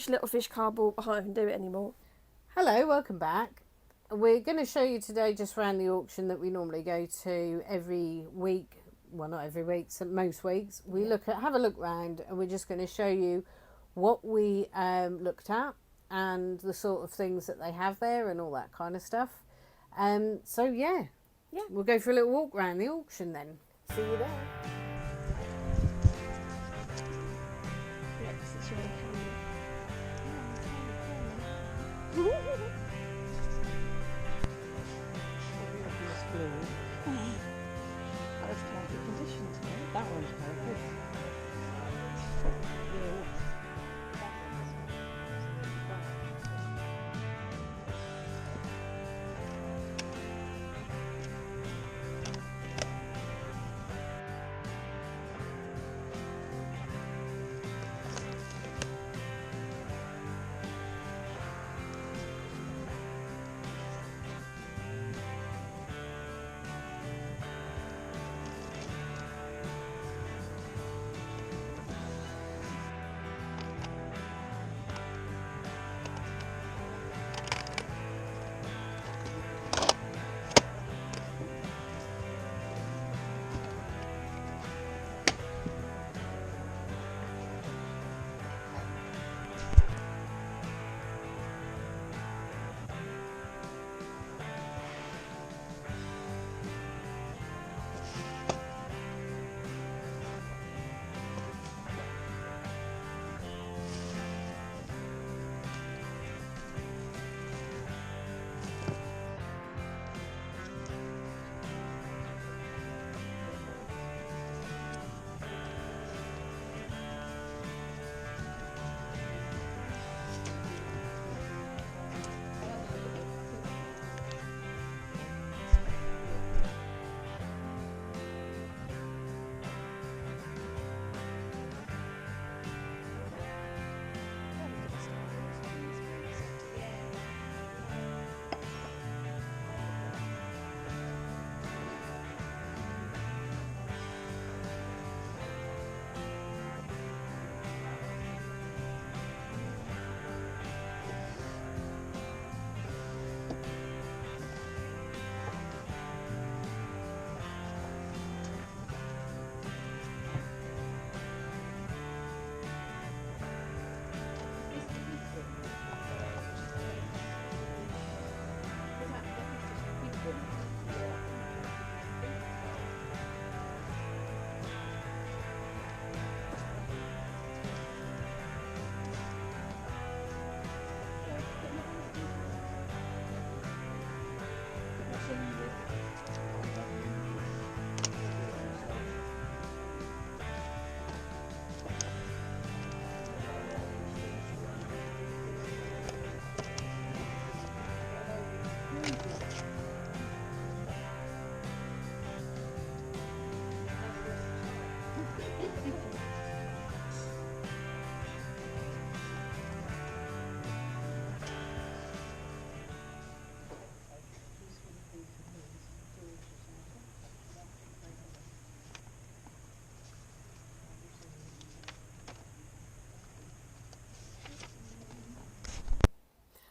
wish little fish cardboard, but I can't even do it anymore. Hello, welcome back. We're going to show you today just around the auction that we normally go to every week. Well, not every week, so most weeks. We have a look round, and we're just going to show you what we looked at and the sort of things that they have there and all that kind of stuff. So yeah, we'll go for a little walk around the auction then. See you there. That's perfect conditions, right? That one's perfect.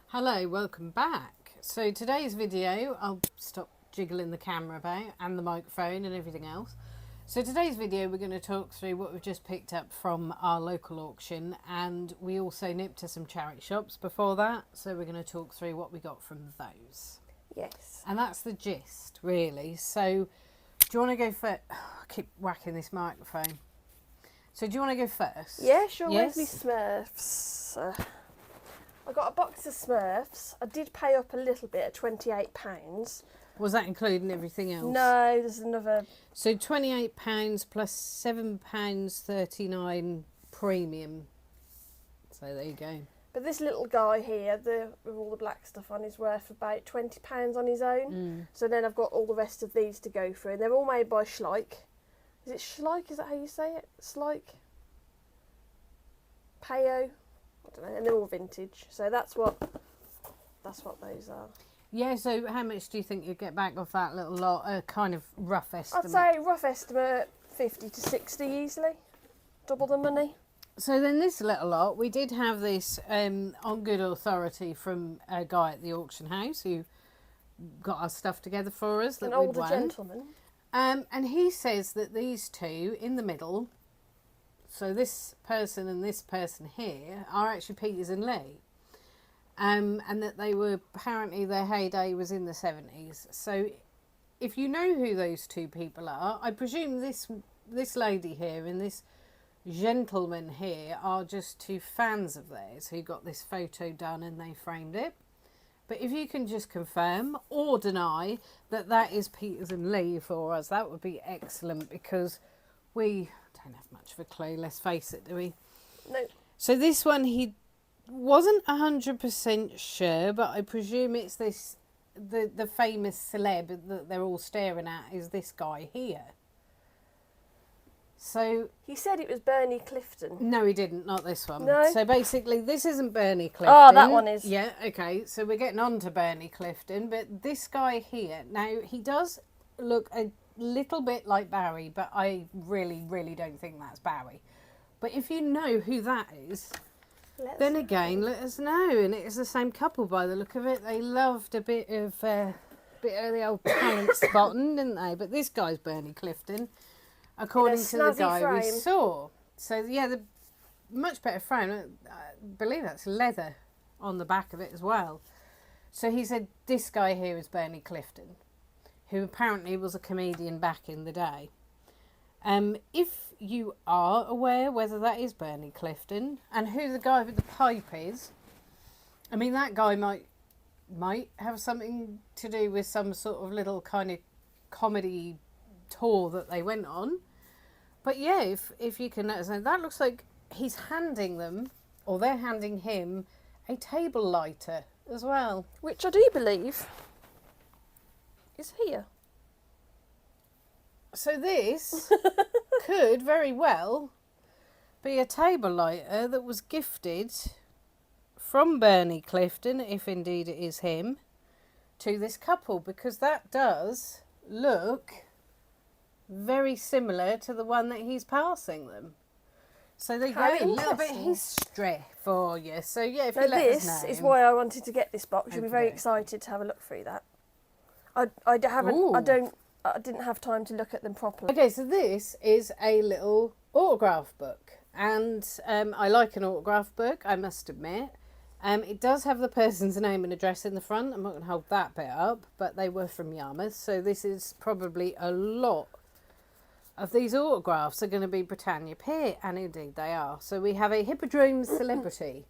Hello, welcome back. So today's video, I'll stop jiggling the camera about and the microphone and everything else. So today's video we're going to talk through what we've just picked up from our local auction, and we also nipped to some charity shops before that, so we're going to talk through what we got from those. Yes. And that's the gist, really. So do you want to go first? I keep whacking this microphone. So do you want to go first? Yeah, sure. Yes? Where's my Smurfs? I got a box of Smurfs. I did pay up a little bit at £28. Was that including everything else? No, there's another. So £28 plus £7.39 premium. So there you go. But this little guy here, with all the black stuff on, is worth about £20 on his own. So then I've got all the rest of these to go through. And they're all made by Schleich. Is it Schleich? Is that how you say it? Schleich? Payo? I don't know. And they're all vintage. So that's what those are. Yeah, so how much do you think you'd get back off that little lot? A kind of rough estimate. I'd say rough estimate 50 to 60 easily. Double the money. So then this little lot, we did have this on good authority from a guy at the auction house who got our stuff together for us. That An older gentleman. And he says that these two in the middle, so this person and this person here, are actually Peters and Lee. And that they were, apparently their heyday was in the 70s. So if you know who those two people are, I presume this lady here and this gentleman here are just two fans of theirs who got this photo done and they framed it. But if you can just confirm or deny that that is Peters and Lee for us, that would be excellent, because we don't have much of a clue, let's face it, do we? No. So this one, he wasn't 100% sure, but I presume it's this, the famous celeb that they're all staring at is this guy here. So He said it was Bernie Clifton. no, he didn't. Not this one. No? So basically, this isn't Bernie Clifton. Oh, that one is. Yeah, okay. So we're getting on to Bernie Clifton. But this guy here, now, he does look a little bit like Barry, but I really, really don't think that's Barry. But if you know who that is, then again, let us know. And it's the same couple by the look of it. They loved a bit of the old talent spotting, didn't they? But this guy's Bernie Clifton, according to the guy we frame. saw. So yeah, the much better frame. I believe that's leather on the back of it as well. So he said this guy here is Bernie Clifton, who apparently was a comedian back in the day. If you are aware whether that is Bernie Clifton and who the guy with the pipe is, I mean, that guy might have something to do with some sort of little kind of comedy tour that they went on. But yeah, if you can let us know, that looks like he's handing them, or they're handing him, a table lighter as well. Which I do believe is here. So this could very well be a table lighter that was gifted from Bernie Clifton, if indeed it is him, to this couple, because that does look very similar to the one that he's passing them. So they How go a little bit interesting. history for you. So yeah, if Now you let us this know. is why I wanted to get this box. You'll be very Okay. excited to have a look through that. I didn't have time to look at them properly. Okay, so this is a little autograph book, and I like an autograph book, I must admit. It does have the person's name and address in the front. I'm not going to hold that bit up, but they were from Yarmouth, so this is probably a lot of these autographs are going to be Britannia Pier, and indeed they are. So we have a Hippodrome celebrity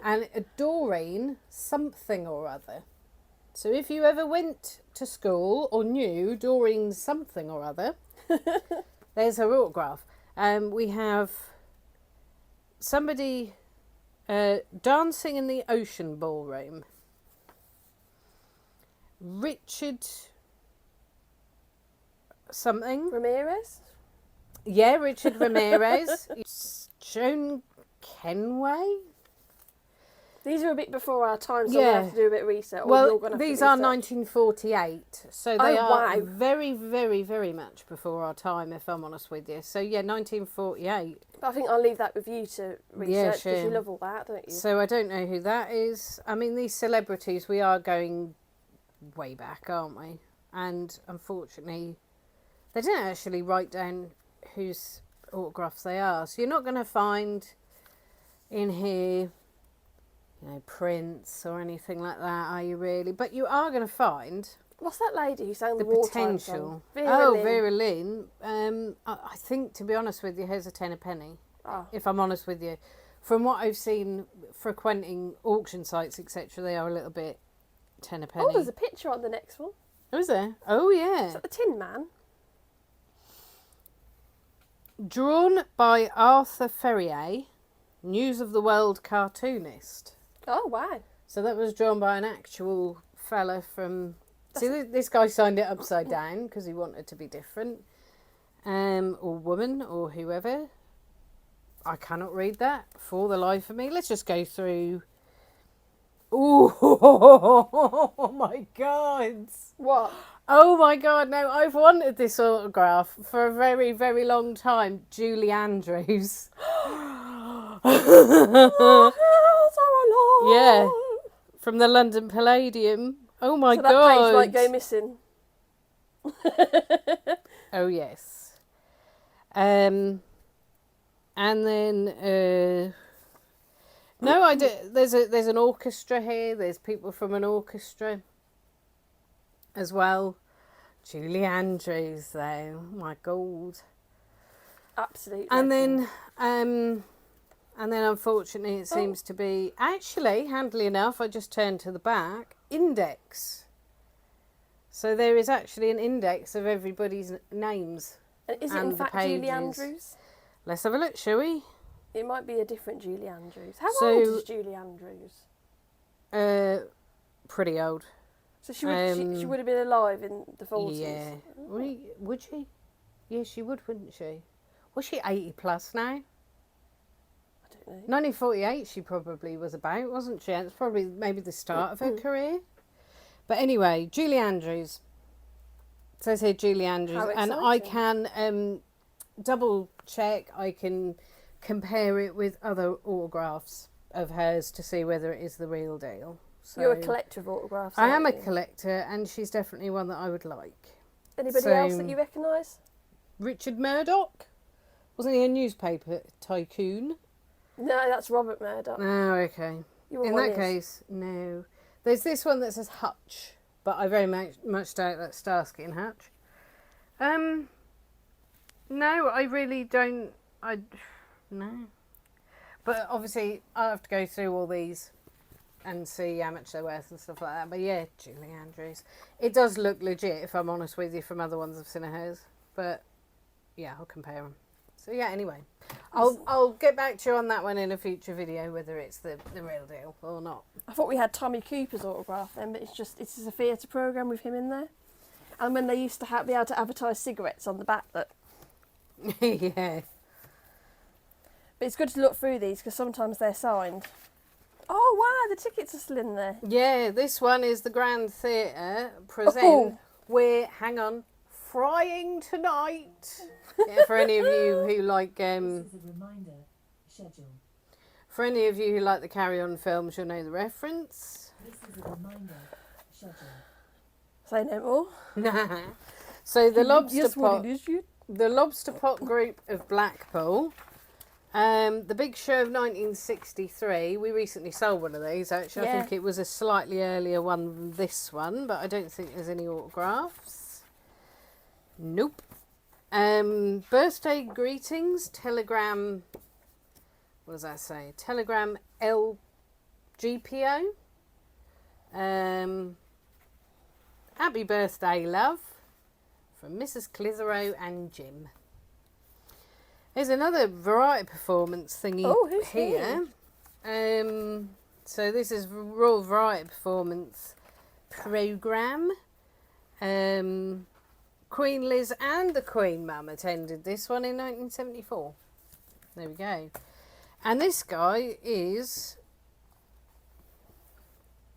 and a Doreen something or other. So if you ever went to school or knew Doreen something or other, there's her autograph. We have somebody dancing in the Ocean Ballroom. Richard something. Ramirez? Yeah, Richard Ramirez. Joan Kenway? These are a bit before our time, so we'll have to do a bit of research. Well, these are 1948, so they are wow. very, very, very much before our time, if I'm honest with you. So yeah, 1948. But I think I'll leave that with you to research, because sure. you love all that, don't you? So I don't know who that is. I mean, these celebrities, we are going way back, aren't we? And unfortunately, they didn't actually write down whose autographs they are. So you're not going to find in here, you know, Prince or anything like that, are you really? But you are going to find What's that lady who sang the the wartime potential. song? Vera Lynn. I think, to be honest with you, here's a tenner penny. Oh. If I'm honest with you, from what I've seen frequenting auction sites, etc., they are a little bit tenner penny. Oh, there's a picture on the next one. Oh, is there? Oh, yeah. Is that the Tin Man? Drawn by Arthur Ferrier, News of the World cartoonist. Oh, wow. So that was drawn by an actual fella from... See, this guy signed it upside down because he wanted to be different. Or woman, or whoever. I cannot read that for the life of me. Let's just go through... Ooh, oh my God. What? Oh my God, no, I've wanted this autograph for a very, very long time. Julie Andrews. Our hearts are alive. Yeah. From the London Palladium. Oh my so god. that page might go missing. Oh yes. And then no, I do. There's an orchestra here. There's people from an orchestra as well. Julie Andrews, though, my God. Absolutely. And then unfortunately, it seems to be actually, handily enough, I just turned to the back index. So there is actually an index of everybody's names. And is it in fact Julie Andrews? Let's have a look, shall we? It might be a different Julie Andrews. How old is Julie Andrews? Pretty old. So she would have been alive in the 40s? Yeah. Would she? Yeah, she would, wouldn't she? Was she 80 plus now? I don't know. 1948 she probably was about, wasn't she? It's probably maybe the start of her career. But anyway, Julie Andrews. It says here Julie Andrews. And I can double check, I can compare it with other autographs of hers to see whether it is the real deal. So you're a collector of autographs. I am a collector, and she's definitely one that I would like. Anybody else that you recognise? Richard Murdoch? Wasn't he a newspaper tycoon? No, that's Robert Murdoch. Oh, okay. In that case, no. There's this one that says Hutch, but I very much doubt that's Starsky and Hutch. No, I really don't. No. But obviously, I'll have to go through all these and see how much they're worth and stuff like that. But yeah, Julie Andrews. It does look legit, if I'm honest with you, from other ones I've seen of hers. But yeah, I'll compare them. So yeah, anyway, I'll get back to you on that one in a future video, whether it's the real deal or not. I thought we had Tommy Cooper's autograph then, but it's just a theatre programme with him in there. And when they used to be able to advertise cigarettes on the back, look. Yeah. But it's good to look through these because sometimes they're signed. Oh wow, the tickets are still in there. Yeah, this one is the Grand Theatre present. We're frying tonight. Yeah, for any of you who like This is a reminder. Schedule. For any of you who like the Carry On films, you'll know the reference. This is a reminder. Schedule. Say no more. So the Lobster Yes, Pot, what it is, you. the Lobster Pot group of Blackpool. The Big Show of 1963. We recently sold one of these. Actually, I think it was a slightly earlier one than this one, but I don't think there's any autographs. Nope. Birthday greetings, Telegram. What does that say? Telegram LGPO. Happy birthday, love, from Mrs. Clitheroe and Jim. There's another variety performance thingy here. So this is Royal Variety Performance Programme. Queen Liz and the Queen Mum attended this one in 1974. There we go. And this guy is...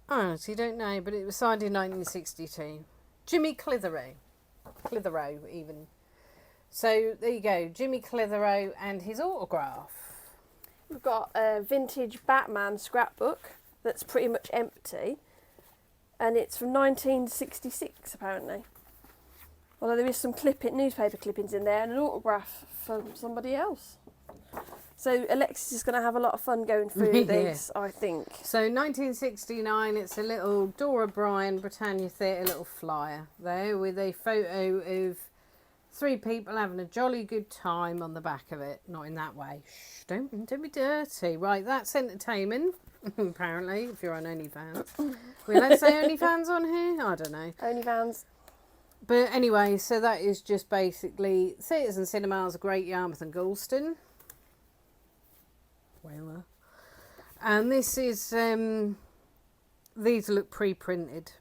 Oh, so you don't know, but it was signed in 1962. Jimmy Clitheroe. Clitheroe, even. So, there you go. Jimmy Clitheroe and his autograph. We've got a vintage Batman scrapbook that's pretty much empty. And it's from 1966, apparently. Although there is some newspaper clippings in there and an autograph from somebody else. So Alexis is going to have a lot of fun going through these, I think. So 1969, it's a little Dora Bryan Britannia Theatre little flyer there with a photo of 3 people having a jolly good time on the back of it. Not in that way. Shh, don't be dirty. Right, that's entertainment, apparently, if you're on OnlyFans. We let's say OnlyFans on here? I don't know. OnlyFans. But anyway, so that is just basically theatres and cinemas, Great Yarmouth and Galston. Well, and this is, these look pre-printed.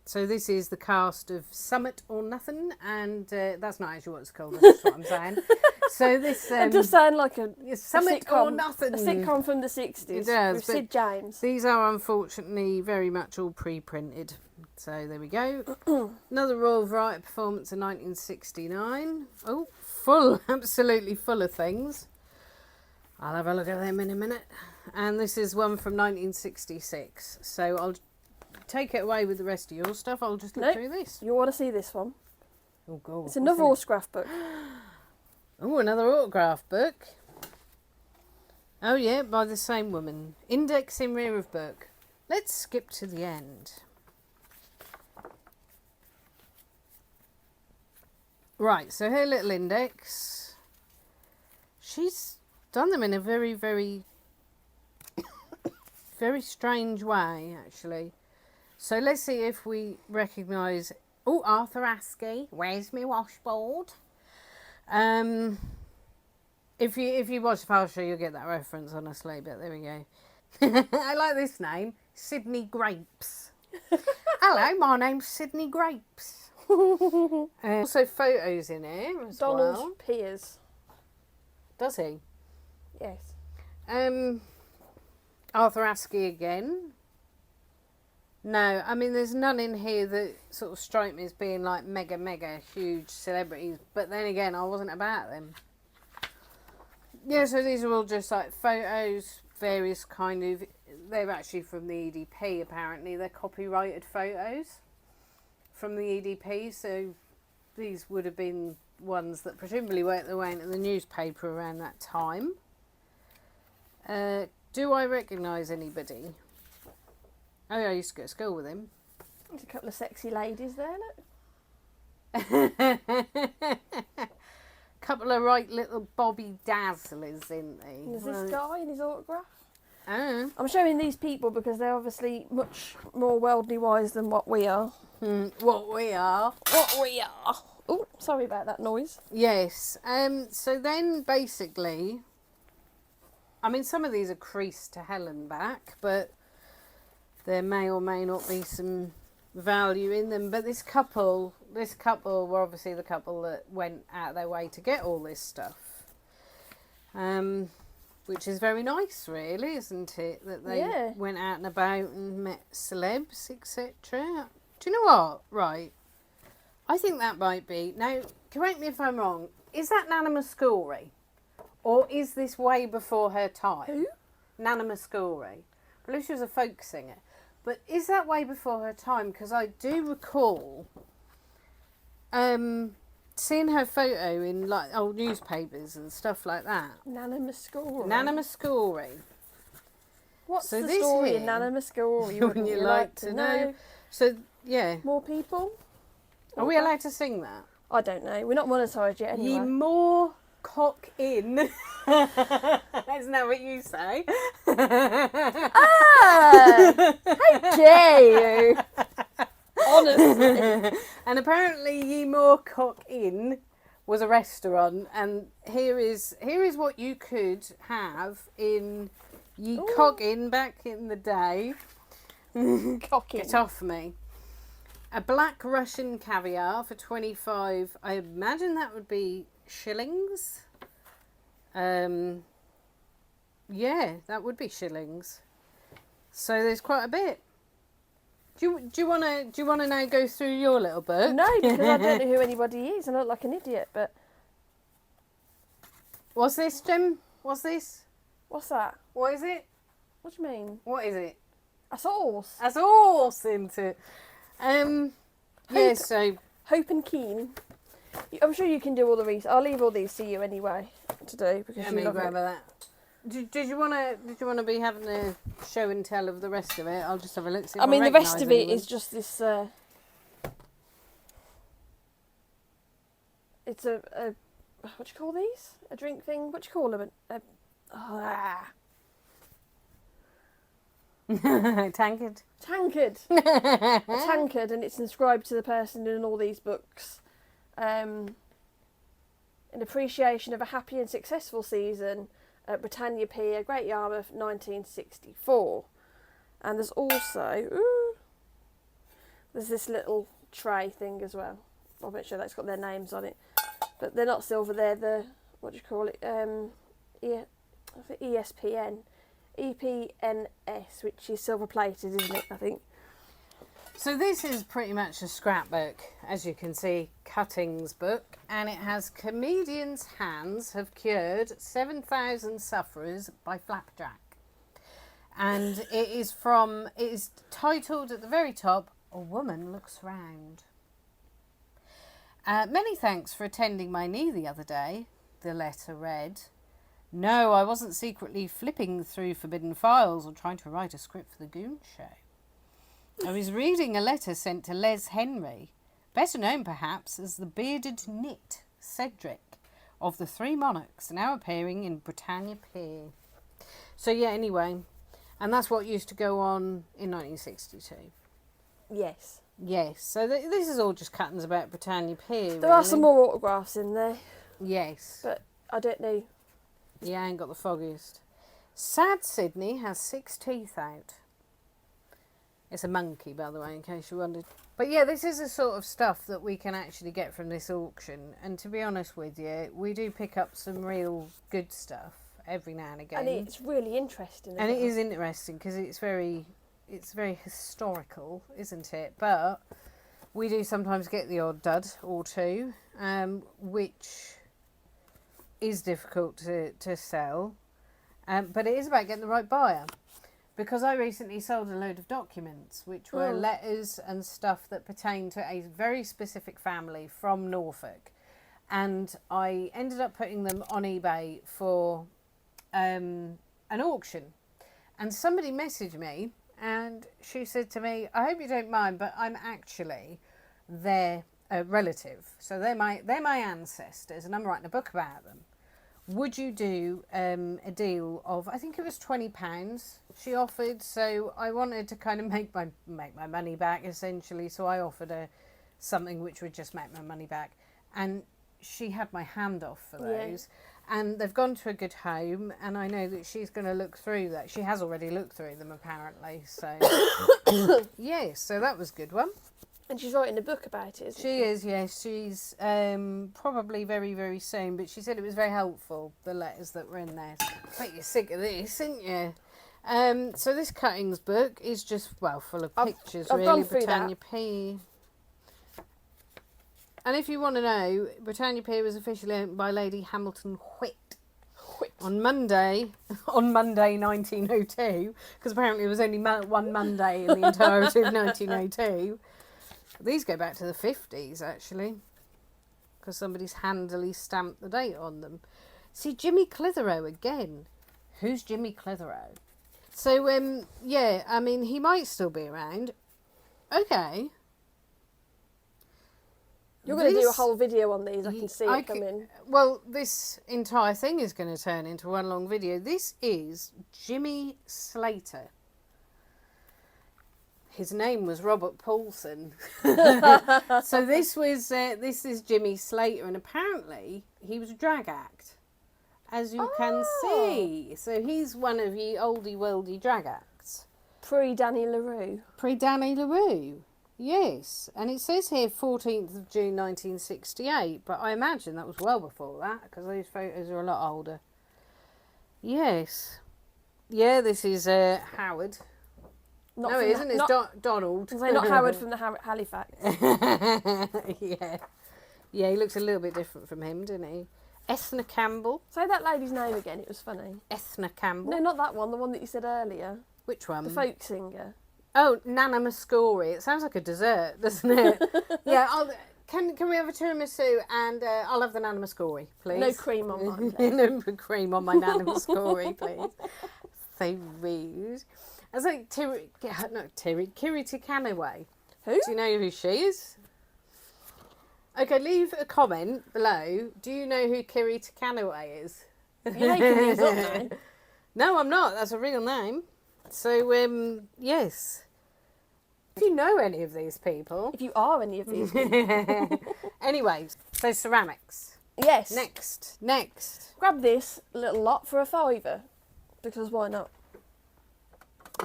So this is the cast of Summit or Nothing, and that's not actually what it's called, that's what I'm saying. So this... it does sound like a Summit sitcom, or Nothing. A sitcom from the 60s. It does. With Sid James. These are unfortunately very much all pre-printed. So there we go. Another Royal Variety Performance in 1969. Oh, absolutely full of things. I'll have a look at them in a minute. And this is one from 1966. So I'll take it away with the rest of your stuff. I'll just look Nope. through this. You want to see this one? Oh, God. It's another autograph book. Oh, another autograph book. Oh, yeah, by the same woman. Index in rear of book. Let's skip to the end. Right, so her little index. She's done them in a very, very, very strange way, actually. So let's see if we recognise... Oh, Arthur Askey. Where's my washboard? If you watch the file show, you'll get that reference, honestly, but there we go. I like this name, Sydney Grapes. Hello, my name's Sydney Grapes. Also photos in here as Donald well. Piers. Does he? Yes. Arthur Askey again. No, I mean, there's none in here that sort of strike me as being like mega huge celebrities. But then again, I wasn't about them. Yeah, so these are all just like photos, various kind of... They're actually from the EDP, apparently. They're copyrighted photos from the EDP. So these would have been ones that presumably worked their way into the newspaper around that time. Do I recognise anybody? Oh, yeah, I used to go to school with him. There's a couple of sexy ladies there, look. Couple of right little Bobby Dazzlers, isn't they? And there's this guy in his autograph. Oh. I'm showing these people because they're obviously much more worldly wise than what we are. What we are. What we are. Oh, sorry about that noise. Yes. So then basically, I mean, some of these are creased to hell and back, but there may or may not be some value in them. But this couple were obviously the couple that went out of their way to get all this stuff. Which is very nice, really, isn't it? That they went out and about and met celebs, etc. Do you know what? Right. I think that might be... Now, correct me if I'm wrong. Is that Nana Muscuri? Or is this way before her time? Who? Nana Muscuri. I believe she was a folk singer. But is that way before her time? Because I do recall seeing her photo in like old newspapers and stuff like that. Nana Muscuri. Nana Muscuri. What's So the this story here- in Nana Muscuri? Wouldn't you like to know? So, yeah. More people? Are we allowed to sing that? I don't know. We're not monetised yet anyway. Ye more cock in. Isn't that what you say? Ah! How dare you? Honestly. And apparently Ye More Cock Inn was a restaurant, and here is what you could have in Ye Cock Inn back in the day. Cocking. Get off me. A black Russian caviar for 25. I imagine that would be shillings. Yeah, that would be shillings. So there's quite a bit. Do you want to now go through your little book? No, because I don't know who anybody is and I look like an idiot, but... What's this, Jim? What's this? What's that? What is it? What do you mean? What is it? A sauce. That's horse, isn't it? Yeah, so... Hope and Keen. I'm sure you can do all the research. I'll leave all these to you anyway to do because Let you me love grab it. that. Did you want to be having a show and tell of the rest of it? I'll just have a look. See if I mean, the rest recognise of it anyone. is just this. It's a what do you call these? A drink thing? What do you call them? Tankard. Tankard. A tankard, and it's inscribed to the person in all these books. In appreciation of a happy and successful season at Britannia Pier, Great Yarmouth, 1964. And there's also there's this little tray thing as well. I'll make sure that's got their names on it. But they're not silver, they're the, what do you call it? ESPN. EPNS, which is silver plated, isn't it, I think? So this is pretty much a scrapbook, as you can see, cuttings book, and it has comedians' hands have cured 7,000 sufferers by flapjack. And it is titled at the very top, A Woman Looks Round. Many thanks for attending my knee the other day, the letter read. No, I wasn't secretly flipping through forbidden files or trying to write a script for the Goon Show. I was reading a letter sent to Les Henry, better known perhaps as the bearded Nit Cedric of the Three Monarchs, now appearing in Britannia Pier. So yeah, anyway, and that's what used to go on in 1962. Yes. Yes, so this is all just cuttings about Britannia Pier. There are some more autographs in there. Yes. But I don't know. Yeah, I ain't got the foggiest. Sad Sydney has 6 teeth out. It's a monkey, by the way, in case you wondered. But yeah, this is the sort of stuff that we can actually get from this auction. And to be honest with you, we do pick up some real good stuff every now and again. And it's really interesting. And it is interesting because it's very historical, isn't it? But we do sometimes get the odd dud or two, which is difficult to sell. But it is about getting the right buyer. Because I recently sold a load of documents, which were letters and stuff that pertain to a very specific family from Norfolk. And I ended up putting them on eBay for an auction. And somebody messaged me and she said to me, I hope you don't mind, but I'm actually their relative. So they're my ancestors and I'm writing a book about them. Would you do a deal of, I think it was £20 she offered, so I wanted to kind of make my money back essentially, so I offered her something which would just make my money back, and she had my hand off for those, and they've gone to a good home, and I know that she's going to look through that. She has already looked through them apparently, so yes, so that was a good one. And she's writing a book about it, isn't she? She is, yes. She's probably very, very soon. But she said it was very helpful, the letters that were in there. I bet you're sick of this, aren't you? So this cuttings book is just, well, full of pictures, I've really. gone through Britannia Pier. And if you want to know, Britannia Pier was officially opened by Lady Hamilton Whitt. On Monday 1902, because apparently it was only one Monday in the entirety of 1902. These go back to the 50s, actually, because somebody's handily stamped the date on them. See, Jimmy Clitheroe again. Who's Jimmy Clitheroe? So, yeah, I mean, he might still be around. Okay. You're going to do a whole video on these, I can see it coming. Well, this entire thing is going to turn into one long video. This is Jimmy Slater. His name was Robert Paulson. So this is Jimmy Slater, and apparently he was a drag act, as you can see. So he's one of ye oldie worldy drag acts. Pre-Danny LaRue. Pre-Danny LaRue, yes. And it says here 14th of June 1968, but I imagine that was well before that, because those photos are a lot older. Yes. Yeah, this is Howard. Not no, it isn't. It's Donald. Not Howard from the Halifax. Yeah. Yeah, he looks a little bit different from him, doesn't he? Ethna Campbell. Say that lady's name again, it was funny. Ethna Campbell. No, not that one, the one that you said earlier. Which one? The folk singer. Oh, Nana Muscori. It sounds like a dessert, doesn't it? Yeah, can we have a tiramisu and I'll have the Nana Muscori, please. No cream on mine, please. No cream on my Nana Muscori, please. So rude. I was like, Kiri Tikanaway. Who? Do you know who she is? Okay, leave a comment below. Do you know who Kiri Tikanaway is? You're making these up now. No, I'm not. That's a real name. So, yes. If you know any of these people. If you are any of these people. Anyways, so ceramics. Yes. Next. Grab this little lot for £5. Because why not?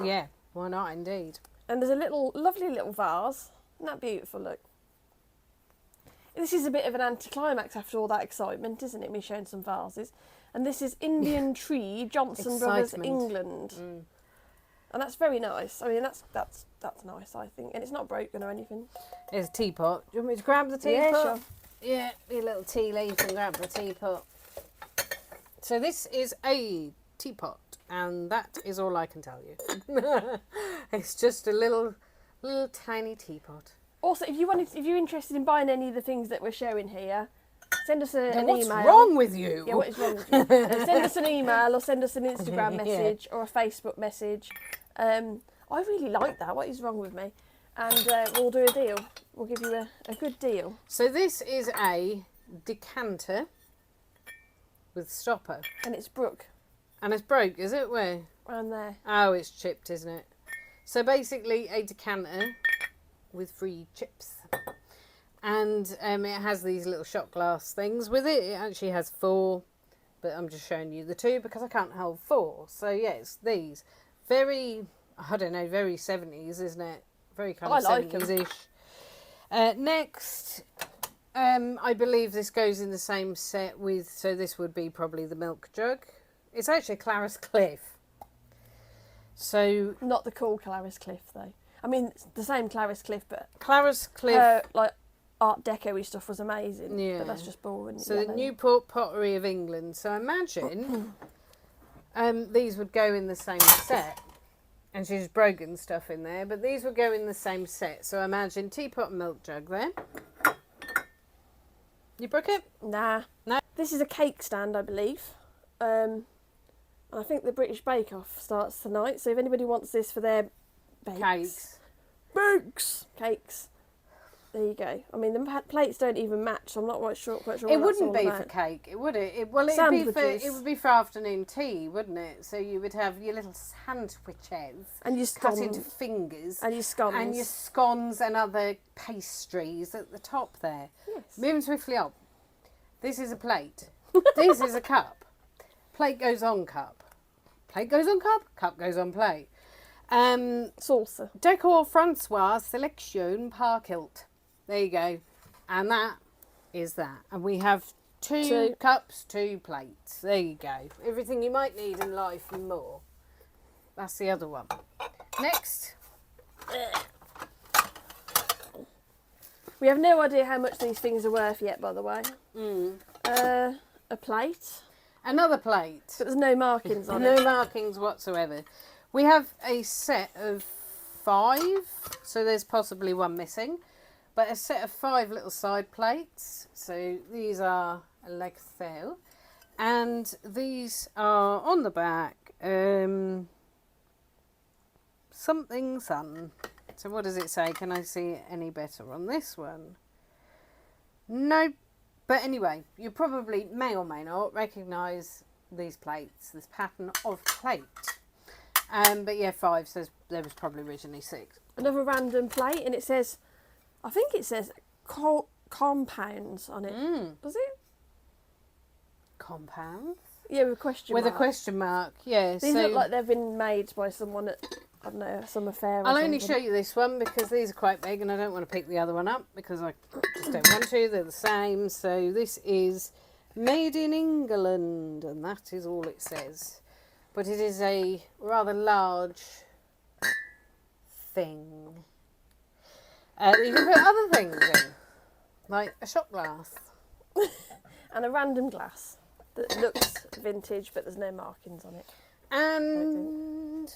Yeah, why not indeed. And there's a lovely little vase. Isn't that beautiful, look? This is a bit of an anticlimax after all that excitement, isn't it? Me showing some vases. And this is Indian Tree, Johnson Brothers, England. and that's very nice. I mean, that's nice, I think, and it's not broken or anything. There's a teapot. Do you want me to grab the Yeah, teapot? sure. Yeah, your little tea leaf and grab the teapot. So this is a teapot, and that is all I can tell you. It's just a little tiny teapot. Also, if you're interested in buying any of the things that we're showing here, send us an What's email. wrong with you? Yeah, what is wrong with you? Send us an email or send us an Instagram message or a Facebook message. I really like that. What is wrong with me? And we'll do a deal. We'll give you a good deal. So this is a decanter with stopper. And it's Brooke And it's broke, is it? Where? around there. Oh, it's chipped, isn't it? So basically a decanter with 3 chips. And it has these little shot glass things with it. It actually has 4, but I'm just showing you the 2 because I can't hold 4. So yeah, it's these. Very, I don't know, very 70s, isn't it? Very kind of I like 70s-ish. Next, I believe this goes in the same set with, so this would be probably the milk jug. It's actually Clarice Cliff. So Not the cool Clarice Cliff, though. I mean, it's the same Clarice Cliff, but Clarice Cliff. her, like, Art Deco-y stuff was amazing. Yeah. But that's just boring. So the Newport Pottery of England. So imagine these would go in the same set. And she's broken stuff in there, but these would go in the same set. So imagine teapot and milk jug there. You broke it? Nah. No. This is a cake stand, I believe. And I think the British Bake Off starts tonight. So if anybody wants this for their Cakes. Cakes. There you go. I mean, the plates don't even match, so I'm not quite sure. It what wouldn't that's be all for about. cake, would it? Well, Sandwiches. it would be for afternoon tea, wouldn't it? So you would have your little sandwiches And your cut scones. into fingers. And your scones. And your scones and other pastries at the top there. Yes. Moving swiftly on. This is a plate. This is a cup. Plate goes on cup. Plate goes on cup. Cup goes on plate. Saucer. Decor Francois Selection Parkilt. There you go. And that is that. And we have 2 cups, 2 plates. There you go. Everything you might need in life and more. That's the other one. Next. We have no idea how much these things are worth yet, by the way. A plate. Another plate. But there's no markings on No it. markings whatsoever. We have a set of 5. So there's possibly one missing. But a set of 5 little side plates. So these are like so. And these are on the back. Something sun. So what does it say? Can I see it any better on this one? No. But anyway, you probably may or may not recognise these plates, this pattern of plate. But yeah, 5 says there was probably originally 6. Another random plate, and it says, I think it says compounds on it. Does it? Compounds? Yeah, with a question With mark. a question mark, yeah. These so look like they've been made by someone at, I don't know, some affair or I'll something. only show you this one because these are quite big and I don't want to pick the other one up because I just don't want to. They're the same. So this is made in England and that is all it says. But it is a rather large thing. You can put other things in, like a shot glass. And a random glass that looks vintage, but there's no markings on it. And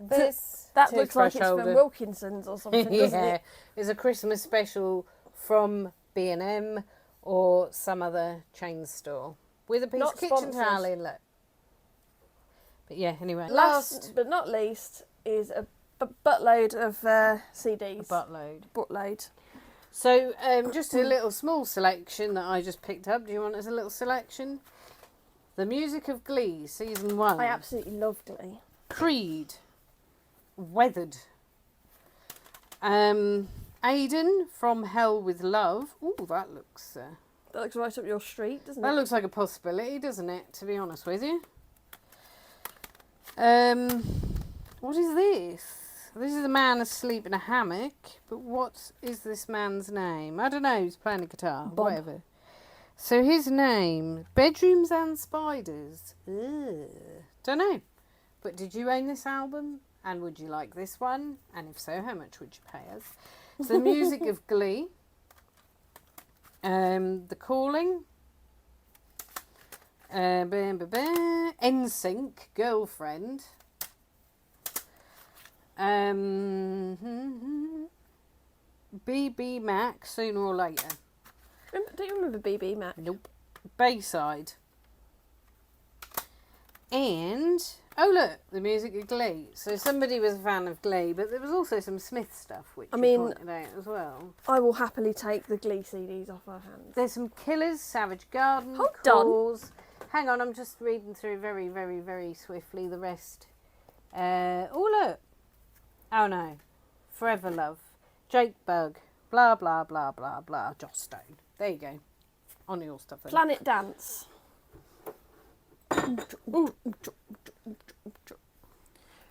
this That looks like it's shoulder. from Wilkinson's or something, doesn't Yeah, it? it's a Christmas special from B&M or some other chain store with a piece Not of kitchen sponsored. towel in it. But yeah, anyway, Last but not least is a buttload of CDs. buttload. Buttload. So just a little small selection that I just picked up. Do you want as a little selection? The Music of Glee, Season 1. I absolutely love Glee. Creed. Weathered. Aiden from Hell with Love. Ooh, that looks right up your street, doesn't that it? looks like a possibility, doesn't it? To be honest with you. What is this? This is a man asleep in a hammock. But what is this man's name? I don't know. He's playing a guitar. Bob. Whatever. So his name, Bedrooms and Spiders. Ugh. Don't know. But did you own this album? And would you like this one? And if so, how much would you pay us? So the music of Glee. The Calling. NSYNC, Girlfriend. BB Mac, Sooner or Later. Don't you remember BB Mac? Nope. Bayside. And, oh look, the music of Glee. So somebody was a fan of Glee, but there was also some Smith stuff, which I you mean, pointed out as well. I will happily take the Glee CDs off our hands. There's some Killers, Savage Garden, Hold Cause. Hang on, I'm just reading through very, very, very swiftly the rest. Oh look. Oh no. Forever Love. Jake Bug. Blah, blah, blah, blah, blah. Joss Stone. There you go. On your stuff then. Planet Dance.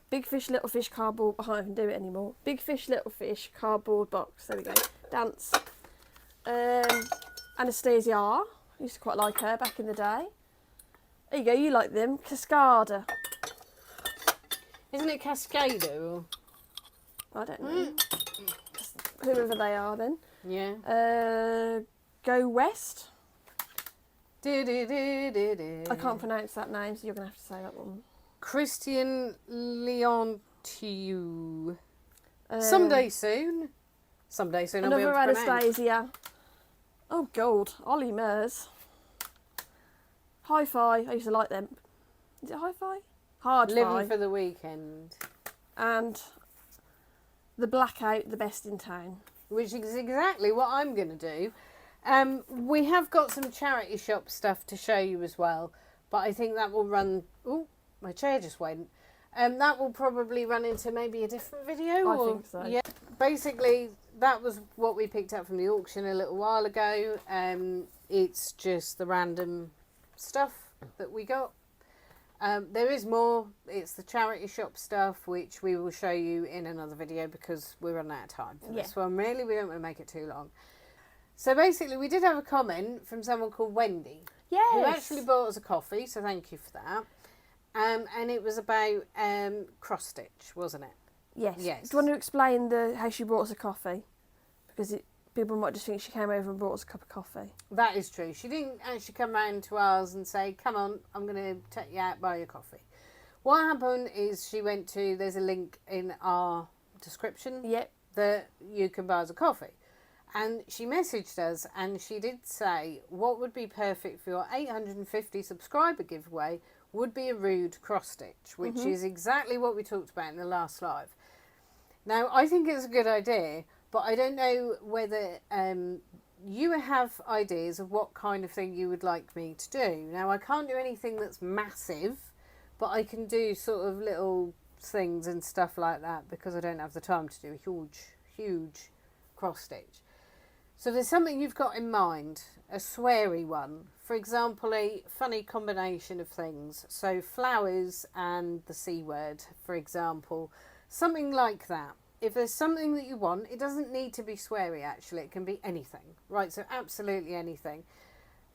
Big Fish, Little Fish, cardboard. I can't even do it anymore. Big Fish, Little Fish, cardboard box. There we go. Dance. Anastasia. I used to quite like her back in the day. There you go. You like them. Cascada. Isn't it Cascada? Or? I don't know. Whoever they are then. Yeah. Go West. I I can't pronounce that name, so you're going to have to say that one. Christian Leontiu. Someday soon. Someday soon. I'll be able Another to pronounce. Anastasia. Oh, God. Ollie Murs. Hi-Fi. I used to like them. Is it Hi-Fi? Hard-Fi. Living for the Weekend. And the Blackout, the best in town. Which is exactly what I'm going to do. We have got some charity shop stuff to show you as well, but I think that will run... Oh, my chair just went. That will probably run into maybe a different video. I think so. Yeah. Basically, that was what we picked up from the auction a little while ago. It's just the random stuff that we got. There is more. It's the charity shop stuff, which we will show you in another video because we're running out of time for this one. Really, we don't want to make it too long. So basically, we did have a comment from someone called Wendy. Yes. Who actually bought us a coffee, so thank you for that. And it was about cross stitch, wasn't it? Yes. Yes. Do you want to explain how she brought us a coffee? Because people might just think she came over and brought us a cup of coffee. That is true. She didn't actually come round to ours and say, come on, I'm going to take you out, buy you a coffee. What happened is she went to, there's a link in our description Yep. that you can buy us a coffee. And she messaged us and she did say, what would be perfect for your 850 subscriber giveaway would be a rude cross stitch, which is exactly what we talked about in the last live. Now, I think it's a good idea, but I don't know whether you have ideas of what kind of thing you would like me to do. Now, I can't do anything that's massive, but I can do sort of little things and stuff like that because I don't have the time to do a huge, huge cross stitch. So if there's something you've got in mind, a sweary one, for example, a funny combination of things. So flowers and the C word, for example, something like that. If there's something that you want, it doesn't need to be sweary actually, it can be anything. Right, so absolutely anything.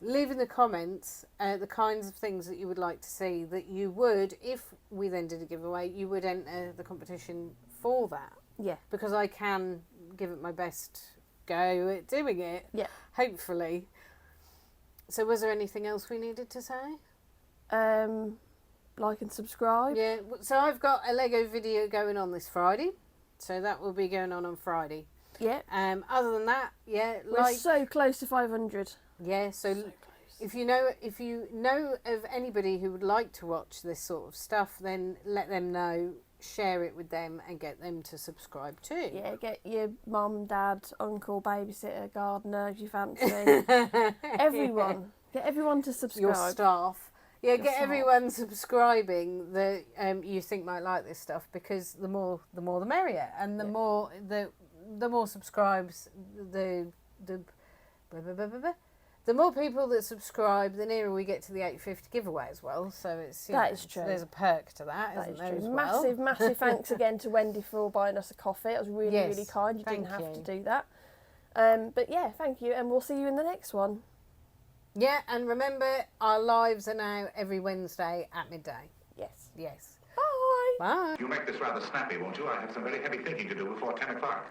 Leave in the comments the kinds of things that you would like to see that you would, if we then did a giveaway, you would enter the competition for that. Yeah. Because I can give it my best go at doing it. Yeah. Hopefully. So was there anything else we needed to say? Like and subscribe. Yeah, so I've got a Lego video going on this Friday. So that will be going on Friday. Yeah. Other than that, yeah, We're so close to 500. Yeah, so if you know of anybody who would like to watch this sort of stuff, then let them know, share it with them and get them to subscribe too. Yeah, get your mum, dad, uncle, babysitter, gardener if you fancy. Everyone. Get everyone to subscribe. Your staff. Yeah, get staff. everyone subscribing that you think might like this stuff, because the more the merrier, and the more subscribes, the more people that subscribe, the nearer we get to the 850 giveaway as well. So it's that is true. There's a perk to that, That isn't is there? true. As well? Massive thanks again to Wendy for buying us a coffee. It was really, Yes, really kind. You thank didn't have you. to do that. But yeah, thank you, and we'll see you in the next one. Yeah, and remember, our lives are now every Wednesday at midday. Yes. Yes. Bye. Bye. You'll make this rather snappy, won't you? I have some very heavy thinking to do before 10 o'clock.